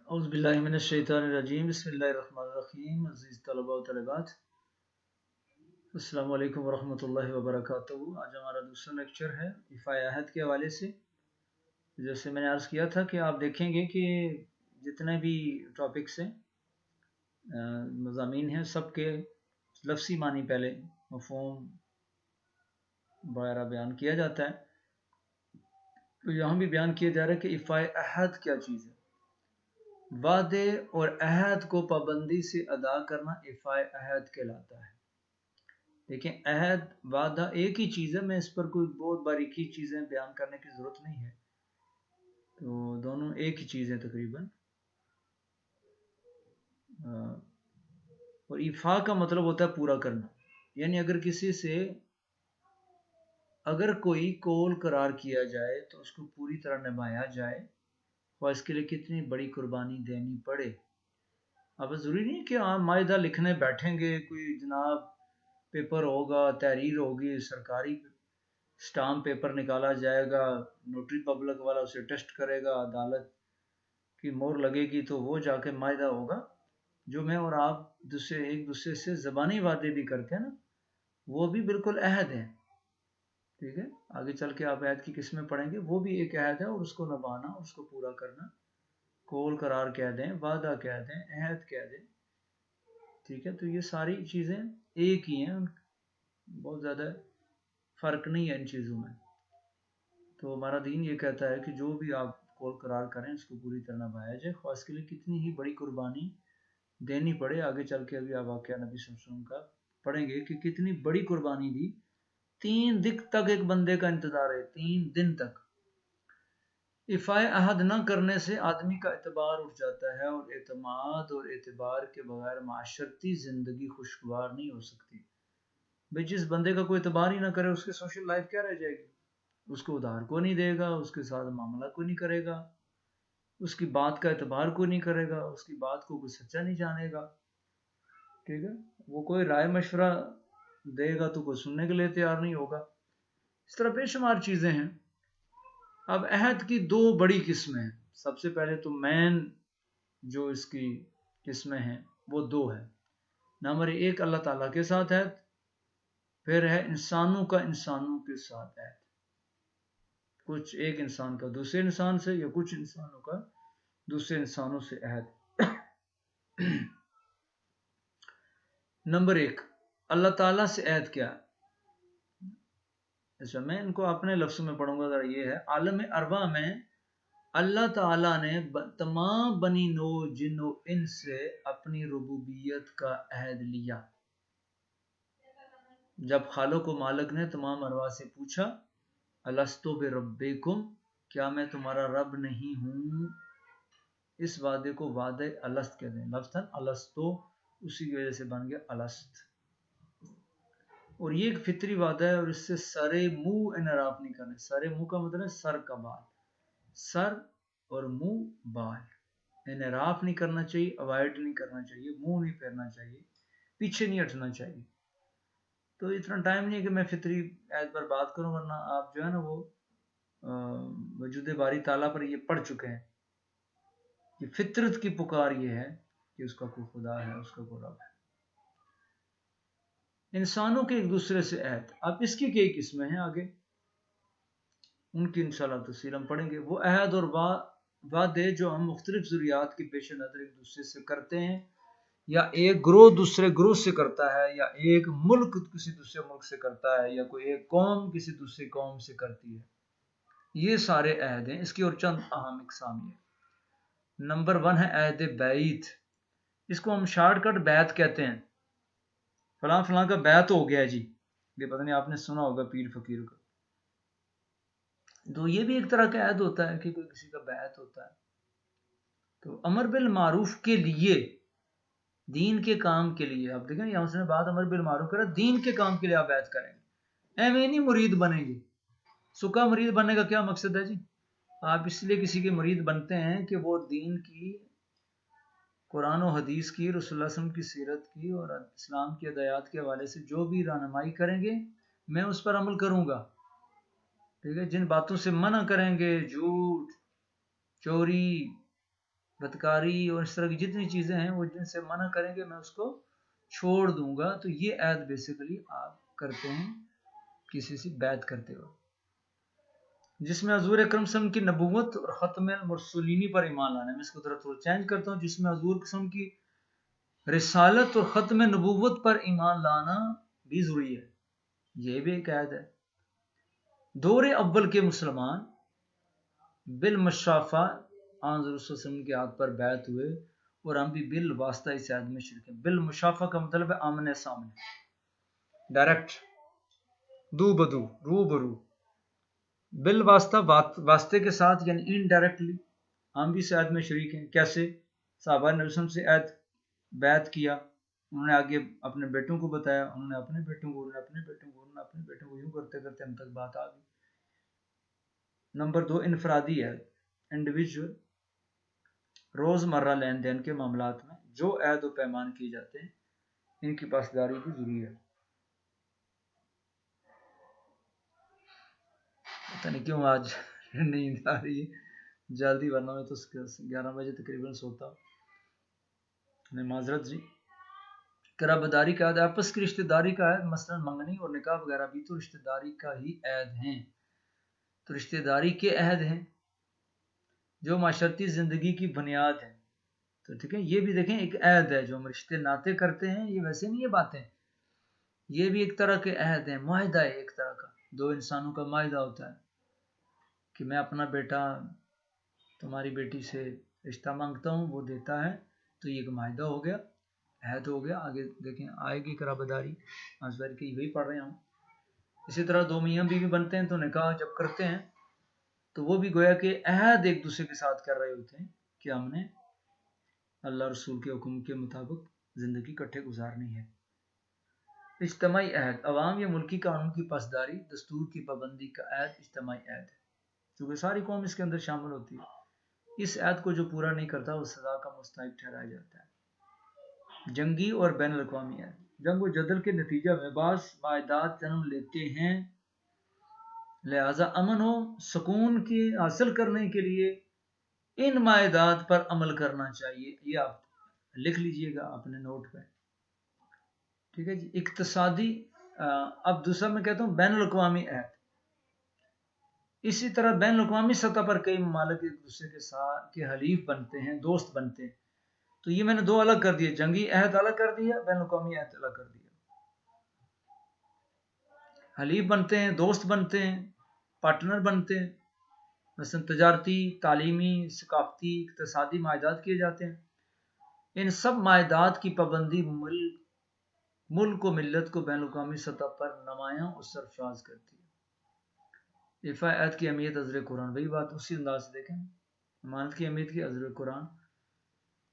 اعوذ باللہ من الشیطان الرجیم بسم اللہ الرحمن الرحیم عزیز طلباء و طالبات السلام علیکم ورحمۃ اللہ وبرکاتہ۔ آج ہمارا دوسرا لیکچر ہے ایفا عہد کے حوالے سے۔ جیسے میں نے عرض کیا تھا کہ آپ دیکھیں گے کہ جتنے بھی ٹاپکس ہیں مضامین ہیں سب کے لفظی معنی پہلے مفہوم وغیرہ بیان کیا جاتا ہے، تو یہاں بھی بیان کیا جا رہا ہے کہ ایفا عہد کیا چیز ہے۔ وعدے اور عہد کو پابندی سے ادا کرنا ایفا عہد کہلاتا ہے۔ دیکھیں عہد وعدہ ایک ہی چیز ہے، میں اس پر کوئی بہت باریکی چیزیں بیان کرنے کی ضرورت نہیں ہے، تو دونوں ایک ہی چیز ہے تقریباً۔ اور ایفا کا مطلب ہوتا ہے پورا کرنا، یعنی اگر کوئی قول قرار کیا جائے تو اس کو پوری طرح نبھایا جائے، اور اس کے لیے کتنی بڑی قربانی دینی پڑے۔ اب ضروری نہیں کہ آپ معاہدہ لکھنے بیٹھیں گے، کوئی جناب پیپر ہوگا، تحریر ہوگی، سرکاری سٹامپ پیپر نکالا جائے گا، نوٹری پبلک والا اسے ٹیسٹ کرے گا، عدالت کی مہر لگے گی تو وہ جا کے معاہدہ ہوگا۔ جو میں اور آپ ایک دوسرے سے زبانی وعدے بھی کرتے ہیں نا، وہ بھی بالکل عہد ہے، ٹھیک ہے۔ آگے چل کے آپ عہد کی قسمیں پڑھیں گے، وہ بھی ایک عہد ہے، اور اس کو نبھانا، اس کو پورا کرنا، قول قرار کہہ دیں، وعدہ کہہ دیں، عہد کہہ دیں، ٹھیک ہے۔ تو یہ ساری چیزیں ایک ہی ہیں، بہت زیادہ فرق نہیں ہے ان چیزوں میں۔ تو ہمارا دین یہ کہتا ہے کہ جو بھی آپ قول قرار کریں اس کو پوری طرح نبھایا جائے، خواہ اس کے لیے کتنی ہی بڑی قربانی دینی پڑے۔ آگے چل کے ابھی آپ واقعہ نبی صلی اللہ علیہ وسلم کا پڑھیں گے کہ کتنی بڑی قربانی دی۔ 3 دن تک ایک بندے کا انتظار ہے، 3 دن تک۔ ایفا عہد نہ کرنے سے آدمی کا اعتبار اٹھ جاتا ہے، اور اعتماد اور اعتبار کے بغیر معاشرتی زندگی خوشگوار نہیں ہو سکتی۔ بھئی جس بندے کا کوئی اعتبار ہی نہ کرے، اس کی سوشل لائف کیا رہ جائے گی؟ اس کو ادھار کو نہیں دے گا، اس کے ساتھ معاملہ کوئی نہیں کرے گا، اس کی بات کا اعتبار کوئی نہیں کرے گا، اس کی بات کو کوئی سچا نہیں جانے گا، ٹھیک ہے۔ وہ کوئی رائے مشورہ دے گا تو کوئی سننے کے لیے تیار نہیں ہوگا۔ اس طرح بے شمار چیزیں ہیں۔ اب عہد کی 2 بڑی قسمیں ہیں۔ سب سے پہلے تو مین جو اس کی قسمیں ہیں وہ 2 ہیں۔ نمبر 1 اللہ تعالیٰ کے ساتھ عہد، پھر ہے انسانوں کا انسانوں کے ساتھ عہد، کچھ ایک انسان کا دوسرے انسان سے، یا کچھ انسانوں کا دوسرے انسانوں سے عہد۔ نمبر 1 اللہ تعالیٰ سے عہد کیا؟ اچھا میں ان کو اپنے لفظوں میں پڑھوں گا، ذرا یہ ہے، عالم ارواح میں اللہ تعالیٰ نے تمام بنی نو جن و انس سے اپنی ربوبیت کا عہد لیا۔ جب خالق و مالک نے تمام ارواح سے پوچھا الستو بربکم، کیا میں تمہارا رب نہیں ہوں؟ اس وعدے کو وعدہ الست کہتے ہیں، لفظ الستو اسی کی وجہ سے بن گیا الست۔ اور یہ ایک فطری وعدہ ہے، اور اس سے سر منہ انحراف نہیں کرنا۔ سر منہ کا مطلب ہے سر کا بال، سر اور منہ بال، انحراف نہیں کرنا چاہیے، اوائڈ نہیں کرنا چاہیے، منہ نہیں پھیرنا چاہیے، پیچھے نہیں ہٹنا چاہیے۔ تو اتنا ٹائم نہیں ہے کہ میں فطری عہد پر بات کروں، ورنہ آپ جو ہے نا وہ وجود باری تعالیٰ پر یہ پڑھ چکے ہیں کہ فطرت کی پکار یہ ہے کہ اس کا کوئی خدا ہے، اس کا کوئی رب ہے۔ انسانوں کے ایک دوسرے سے عہد، اب اس کی کئی قسمیں ہیں، آگے ان کی انشاءاللہ تفصیل ہم پڑھیں گے۔ وہ عہد اور وعدے جو ہم مختلف ضروریات کے پیش نظر ایک دوسرے سے کرتے ہیں، یا ایک گروہ دوسرے گروہ سے کرتا ہے، یا ایک ملک کسی دوسرے ملک سے کرتا ہے، یا کوئی ایک قوم کسی دوسری قوم سے کرتی ہے، یہ سارے عہد ہیں۔ اس کی اور چند اہم اقسام یہ۔ نمبر 1 ہے عہد بیعت، اس کو ہم شارٹ کٹ بیعت کہتے ہیں۔ فلاں فلاں کا بیعت ہو گیا جی، یہ پتہ نہیں آپ نے سنا ہوگا پیر فقیر کا، تو یہ بھی ایک طرح کا عہد ہوتا ہے کہ کوئی کسی کا بیعت ہوتا ہے۔ تو امر بالمعروف کے لیے، دین کے کام کے لیے، آپ دیکھیں یہاں سے بات امر بالمعروف کرا، دین کے کام کے لیے آپ عہد کریں گے، ایویں نہیں مرید بنیں گے۔ سکا مرید بننے کا کیا مقصد ہے جی؟ آپ اس لیے کسی کے مرید بنتے ہیں کہ وہ دین کی، قرآن و حدیث کی، رسول اللہ صلی اللہ علیہ وسلم کی سیرت کی اور اسلام کی ہدایات کے حوالے سے جو بھی رہنمائی کریں گے میں اس پر عمل کروں گا، ٹھیک ہے۔ جن باتوں سے منع کریں گے، جھوٹ، چوری، بدکاری اور اس طرح کی جتنی چیزیں ہیں وہ جن سے منع کریں گے میں اس کو چھوڑ دوں گا. تو یہ عہد بیسیکلی آپ کرتے ہیں کسی سے بیعت کرتے ہو، جس میں حضور اکرم صلی اللہ علیہ وسلم کی نبوت اور ختم المرسلینی پر ایمان لانا ہے. میں اس کو تھوڑا چینج کرتا ہوں، جس میں حضور قسم کی رسالت اور ختم نبوت پر ایمان لانا بھی ضروری ہے. یہ بھی ایک عہد ہے. دور اول کے مسلمان بالمشافہ حضور صلی اللہ علیہ وسلم کے ہاتھ پر بیعت ہوئے اور ہم بھی بالواسطہ اس عہد میں شرک ہیں. بالمشافہ کا مطلب ہے آمنے سامنے، ڈائریکٹ، دو بدو، رو برو. بالواسطہ واسطے کے ساتھ یعنی انڈائریکٹلی ہم بھی اس عہد میں شریک ہیں. کیسے؟ صحابہ نے نبی صلی اللہ علیہ وسلم سے عہد بیعت کیا، انہوں نے آگے اپنے بیٹوں کو بتایا، انہوں نے اپنے بیٹوں کو، انہوں نے اپنے بیٹوں کو، انہوں نے اپنے بیٹوں کو، یوں کرتے کرتے ہم تک بات آ گئی. نمبر 2 انفرادی عہد، انڈیویجول. روزمرہ لین دین کے معاملات میں جو عہد و پیمان کیے جاتے ہیں ان کی پاسداری بھی ضروری ہے. پتہ نہیں کیوں آج نیند آ رہی ہے جلدی، ورنہ میں تو 11 بجے تقریباً سوتا ہوں. معذرت جی. قرابداری کا عہد، آپس کی رشتہ داری کا عہد، مثلا منگنی اور نکاح وغیرہ بھی تو رشتہ داری کا ہی عہد ہیں. تو رشتہ داری کے عہد ہیں جو معاشرتی زندگی کی بنیاد ہے. تو ٹھیک ہے، یہ بھی دیکھیں ایک عہد ہے جو ہم رشتے ناطے کرتے ہیں. یہ ویسے نہیں یہ باتیں، یہ بھی ایک طرح کے عہد ہیں، معاہدہ ہے ایک طرح کا. دو انسانوں کا معاہدہ ہوتا ہے کہ میں اپنا بیٹا تمہاری بیٹی سے رشتہ مانگتا ہوں، وہ دیتا ہے. تو یہ ایک معاہدہ ہو گیا، عہد ہو گیا. آگے دیکھیں آئے گی قرابداری، آج کی وہی پڑھ رہے ہیں ہم. اسی طرح دو میاں بیوی بنتے ہیں تو نکاح جب کرتے ہیں تو وہ بھی گویا کہ عہد ایک دوسرے کے ساتھ کر رہے ہوتے ہیں کہ ہم نے اللہ رسول کے حکم کے مطابق زندگی اکٹھے گزارنی ہے. اجتماعی عہد، عوام یا ملکی قانون کی پاسداری، دستور کی پابندی کا عہد اجتماعی عہد ہے، کیونکہ ساری قوم اس کے اندر شامل ہوتی ہے. اس عہد کو جو پورا نہیں کرتا وہ سزا کا مستحق ٹھہرایا جاتا ہے. جنگی اور بین الاقوامی عہد، جنگ و جدل کے نتیجہ میں بعض معاہدات جنم لیتے ہیں، لہذا امن و سکون کی حاصل کرنے کے لیے ان معاہدات پر عمل کرنا چاہیے. یہ آپ لکھ لیجئے گا اپنے نوٹ پہ، ٹھیک ہے جی. اقتصادی، اب دوسرا میں کہتا ہوں بین الاقوامی عہد. اسی طرح بین الاقوامی سطح پر کئی ممالک ایک دوسرے کے ساتھ کے حلیف بنتے ہیں، دوست بنتے ہیں. تو یہ میں نے دو الگ کر دیے، جنگی عہد الگ کر دیا، بین الاقوامی عہد الگ کر دیا. حلیف بنتے ہیں، دوست بنتے ہیں، پارٹنر بنتے ہیں. مثلا تجارتی، تعلیمی، ثقافتی، اقتصادی معاہدات کیے جاتے ہیں. ان سب معاہدات کی پابندی ملک و ملت کو بین الاقوامی سطح پر نمایاں اور سرفراز کرتی ہے. ایفا عہد کی اہمیت حضرت قرآن، وہی بات اسی انداز سے دیکھیں. امانت کی اہمیت کی حضرت قرآن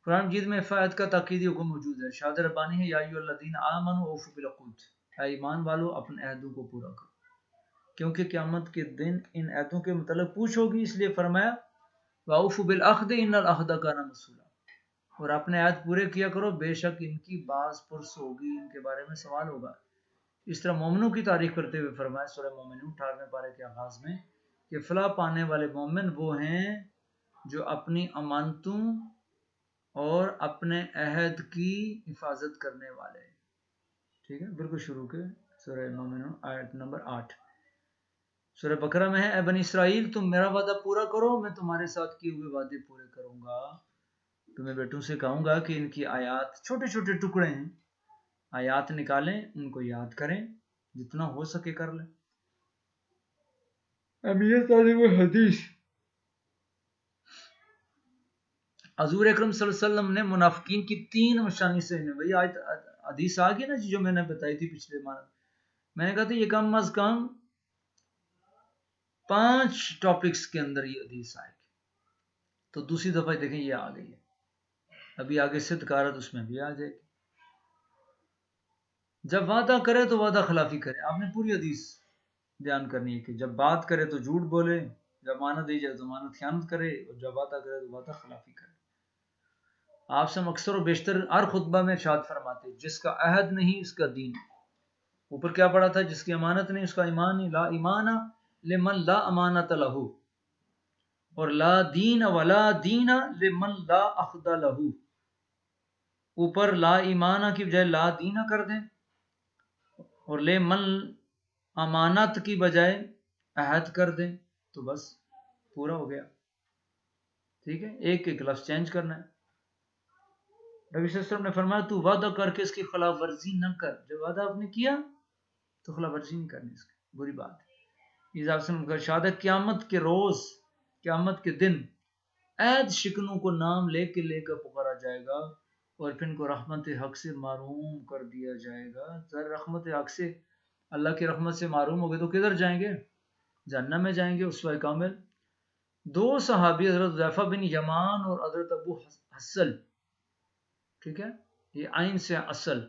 مجید میں ایفا عہد کا تاکیدی حکم موجود ہے. ارشاد ربانی ہے، یا ایھا الذین آمنوا اوفوا بالعقود، اے ایمان والو اپنے عہدوں کو پورا کرو، کیونکہ قیامت کے دن ان عہدوں کے متعلق پوچھ ہوگی. اس لیے فرمایا واوفوا بالعقد ان العہد کان مسئولا، اور اپنے عہد پورے کیا کرو، بے شک ان کی باز پرس ہوگی، ان کے بارے میں سوال ہوگا. اس طرح مومنوں کی تعریف کرتے ہوئے فرمایا سورہ مومنون 18ویں پارے کے آغاز میں کہ فلاح پانے والے مومن وہ ہیں جو اپنی امانتوں اور اپنے عہد کی حفاظت کرنے والے ہیں. ٹھیک ہے، بالکل شروع کے سورہ مومنون آیت نمبر 8. سورہ بقرہ میں ہے، اے بنی اسرائیل تم میرا وعدہ پورا کرو، میں تمہارے ساتھ کیے ہوئے وعدے پورے کروں گا. تمہیں بیٹوں سے کہوں گا کہ ان کی آیات چھوٹے چھوٹے ٹکڑے ہیں، آیات نکالیں، ان کو یاد کریں، جتنا ہو سکے کر لیں. اہمیت حدیث، حضور اکرم صلی اللہ علیہ وسلم نے منافقین کی 3 نشانی سے، وہی آیت حدیث آ گئی نا جو میں نے بتائی تھی پچھلے ماہ. میں نے کہا تھا یہ کم از کم 5 ٹاپکس کے اندر یہ حدیث آئے گی. تو دوسری دفعہ دیکھیں یہ آ گئی ہے، ابھی آگے صدقارت اس میں بھی آ جائے گی. جب وعدہ کرے تو وعدہ خلافی کرے. آپ نے پوری حدیث بیان کرنی ہے کہ جب بات کرے تو جھوٹ بولے، جب امانت دی جائے تو امانت خیانت کرے، اور جب وعدہ کرے تو وعدہ خلافی کرے. آپ سے ہم اکثر و بیشتر ہر خطبہ میں ارشاد فرماتے ہیں جس کا عہد نہیں اس کا دین. اوپر کیا پڑھا تھا؟ جس کی امانت نہیں اس کا ایمان نہیں. لا ایمان لمن لا امانت لہ. اور لا دین ولا دین لمن لا عہد لہو، اوپر لا ایمانہ کی بجائے لا دینہ کر دیں، اور لے من امانت کی بجائے عہد کر دیں، تو بس پورا ہو گیا. ٹھیک ہے، ایک ایک لفظ چینج کرنا ہے. نبی صلی اللہ علیہ وسلم نے فرمایا تو وعدہ کر کے اس کی خلاف ورزی نہ کر، جب وعدہ آپ نے کیا تو خلاف ورزی نہیں کرنی، اس کی بری بات ہے. یہ آپ سے شہادت قیامت کے روز، قیامت کے دن عہد شکنوں کو نام لے کر پکارا جائے گا، اور پھر ان کو رحمت حق سے محروم کر دیا جائے گا. ذرا رحمت حق سے، اللہ کی رحمت سے محروم ہو گئے تو کدھر جائیں گے؟ جہنم میں جائیں گے. اسوہ کامل دو صحابی حضرت حذیفہ بن یمان اور حضرت ابو حصل، ٹھیک ہے، یہ عین سے اصل،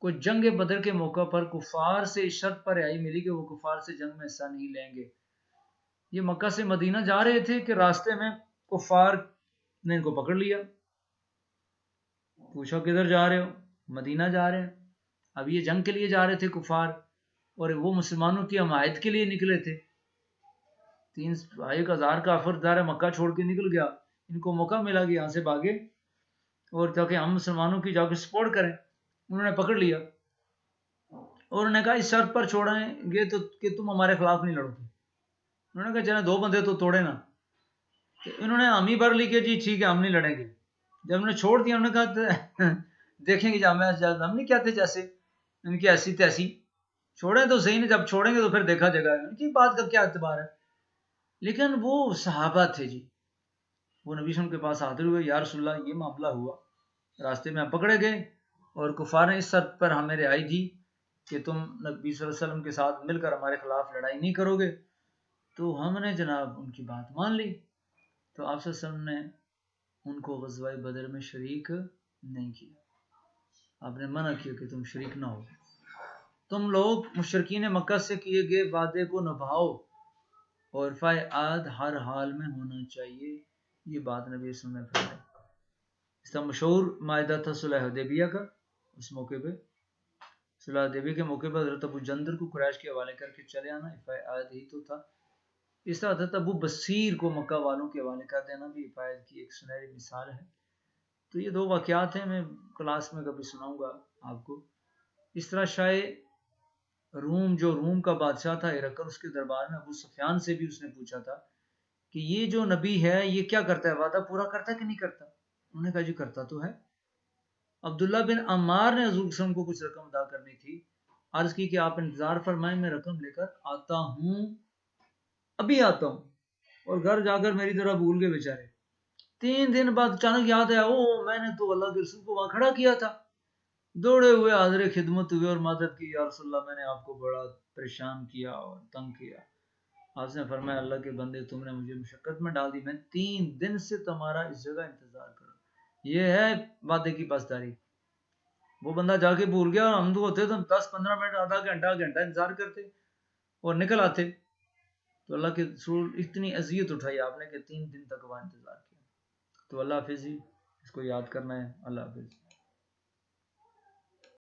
کو جنگ بدر کے موقع پر کفار سے اس شرط پر رہائی ملی کہ وہ کفار سے جنگ میں حصہ نہیں لیں گے. یہ مکہ سے مدینہ جا رہے تھے کہ راستے میں کفار نے ان کو پکڑ لیا. پوچھا کدھر جا رہے ہو؟ مدینہ جا رہے ہیں. اب یہ جنگ کے لیے جا رہے تھے کفار، اور وہ مسلمانوں کی حمایت کے لیے نکلے تھے. 1,000 کا افردار مکہ چھوڑ کے نکل گیا. ان کو موقع ملا کہ یہاں سے بھاگے اور تاکہ ہم مسلمانوں کی جا کے سپورٹ کریں. انہوں نے پکڑ لیا اور انہوں نے کہا اس شرط پر چھوڑیں گے تو کہ تم ہمارے خلاف نہیں لڑو گے. انہوں نے کہا چلیں 2 بندے تو توڑے نا. تو انہوں نے حامی بھر لی کہ جی ٹھیک ہے ہم نہیں لڑیں گے. جب انہوں نے چھوڑ دیا، انہوں نے کہا دیکھیں گے ہم نہیں کہتے جیسے ان کی ایسی تیسی، چھوڑیں تو صحیح نہیں، جب چھوڑیں گے تو پھر دیکھا جائے گا. ان کی بات کا کیا اعتبار ہے؟ لیکن وہ صحابہ تھے جی، وہ نبی صلی اللہ علیہ وسلم کے پاس حاضر ہوئے، یا رسول اللہ یہ معاملہ ہوا، راستے میں ہم پکڑے گئے اور کفار نے اس شرط پر ہمیں رہائی دی کہ تم نبی صلی اللہ علیہ وسلم کے ساتھ مل کر ہمارے خلاف لڑائی نہیں کرو گے. تو ہم نے جناب ان کی بات مان لی. تو آپ صلی اللہ علیہ وسلم نے ان کو غزوہ بدر میں شریک نہیں کیا. آپ نے منع کیا کہ تم شریک نہ ہو. تم لوگ مشرکین مکہ سے کیے گئے وعدے کو نبھاؤ اور رفع عہد ہر حال میں ہونا چاہیے. یہ بات نبی صلی اللہ علیہ وسلم نے فرمائی. اس کا مشہور معاہدہ تھا صلح حدیبیہ کا. اس موقع پہ صلح حدیبیہ کے موقع پہ حضرت ابو جندر کو قریش کے حوالے کر کے چلے آنا رفع عہد ہی تو تھا. اس طرح حضرت ابو بصیر کو مکہ والوں کے حوالے کر دینا بھی رفع عہد کی ایک سنہری مثال ہے. تو یہ 2 واقعات ہیں، میں کلاس میں کبھی سناؤں گا آپ کو. اس طرح شاہ روم، جو روم کا بادشاہ تھا ہرقل، اس کے دربار میں ابو سفیان سے بھی اس نے پوچھا تھا کہ یہ جو نبی ہے یہ کیا کرتا ہے، وعدہ پورا کرتا ہے کہ نہیں کرتا؟ انہوں نے کہا جی کرتا تو ہے. عبداللہ بن عمار نے حضور صلی اللہ علیہ وسلم کو کچھ رقم ادا کرنی تھی. عرض کی کہ آپ انتظار فرمائیں، میں رقم لے کر آتا ہوں، ابھی آتا ہوں. اور گھر جا کر میری طرح بھول گئے بیچارے. 3 دن بعد اچانک یاد آیا، او میں نے تو اللہ کے رسول کو وہاں کھڑا کیا تھا. دوڑے ہوئے حاضر خدمت ہوئے اور مدد کی. یا رسول اللہ میں نے آپ کو بڑا پریشان کیا اور تنگ کیا. آپ نے فرمایا اللہ کے بندے تم نے مجھے مشقت میں ڈال دی، میں 3 دن سے تمہارا اس جگہ انتظار کر رہا ہوں. یہ ہے وعدے کی پاسداری. وہ بندہ جا کے بھول گیا اور ہم تو ہوتے تو 10-15 منٹ، آدھا گھنٹہ انتظار کرتے اور نکل آتے. تو اللہ کے رسول اتنی اذیت اٹھائی آپ نے کہ 3 دن تک وہاں انتظار کیا. تو اللہ حافظ جی، اس کو یاد کرنا ہے. اللہ حافظ.